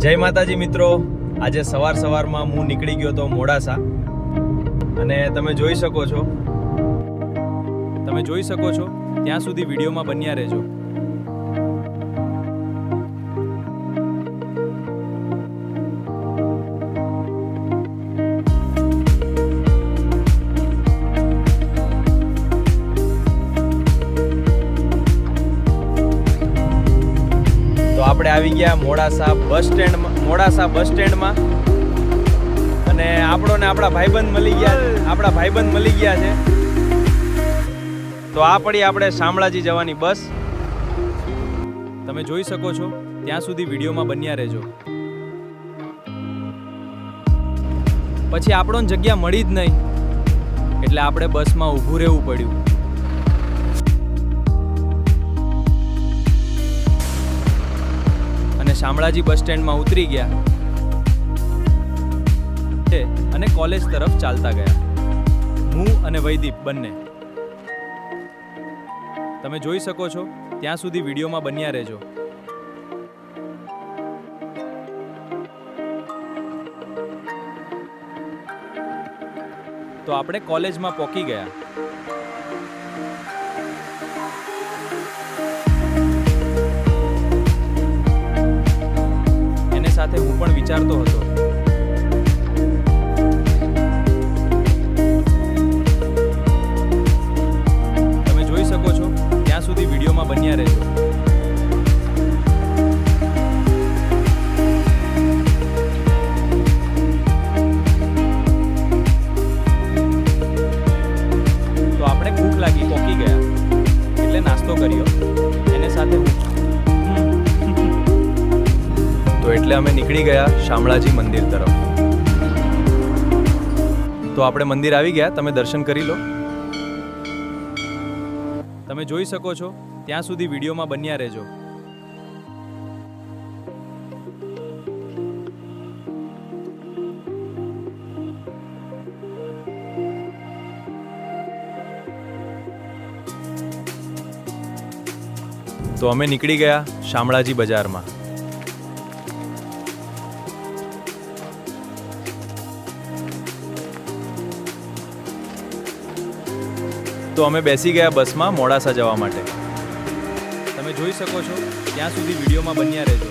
જય માતાજી મિત્રો, આજે સવારમાં હું નીકળી ગયો તો મોડાસા અને તમે જોઈ શકો છો ત્યાં સુધી વિડીયોમાં બન્યા રહેજો। આપણે આવી ગયા મોડાસા બસ સ્ટેન્ડમાં અને આપણા ભાઈબંધ મળી ગયા છે। તો આ પડી આપણે શામળાજી જવાની બસ, તમે જોઈ શકો છો ત્યાં સુધી વિડીયોમાં બન્યા રહેજો। પછી આપણને જગ્યા મળી જ નહીં એટલે આપણે બસમાં ઊભું રહેવું પડ્યું। શામળાજી બસ સ્ટેન્ડમાં ઉતરી ગયા અને કોલેજ તરફ ચાલતા ગયા, હું અને વૈદીપ બંને। તમે જોઈ શકો છો ત્યાં સુધી વિડીયોમાં બન્યા રહેજો। તો આપણે કોલેજમાં પહોંચી ગયા। સાથે હું પણ વિચારતો હતો તમે જોઈ શકો છો ત્યાં સુધી વિડીયોમાં બન્યા રહેજો। તો આપણે ભૂખ લાગી પહોંચી ગયા એટલે નાસ્તો કર્યો, એને સાથે તો એટલે અમે નીકળી ગયા શામળાજી મંદિર તરફ। તો આપણે મંદિર આવી ગયા, તમે દર્શન કરી લો। તમે જોઈ શકો છો ત્યાં સુધી વિડીયોમાં બન્યા રહેજો। તો અમે નીકળી ગયા શામળાજી બજારમાં। તો અમે બેસી ગયા બસમાં મોડાસા જવા માટે। તમે જોઈ શકો છો ત્યાં સુધી વિડીયોમાં બન્યા રહેજો।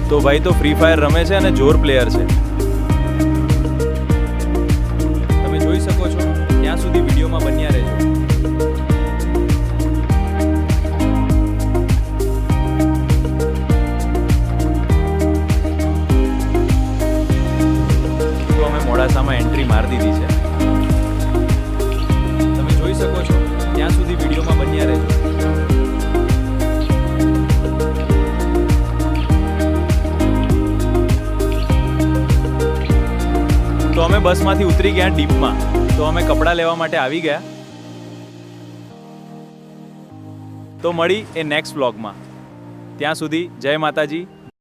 તો ભાઈ તો ફ્રી ફાયર રમે છે અને જોર પ્લેયર છે। શકો છો ત્યાં સુધી વિડીયોમાં બન્યા રહેજો। તો અમે મોડાસામાં એન્ટ્રી મારી દીધી છે, તમે જોઈ શકો છો ત્યાં સુધી વિડીયોમાં બન્યા રહેજો। તો અમે બસમાંથી ઉતરી ગયા ડીપમાં। તો અમે કપડાં લેવા માટે આવી ગયા। તો મળી એ નેક્સ્ટ વ્લોગમાં, ત્યાં સુધી જય માતાજી,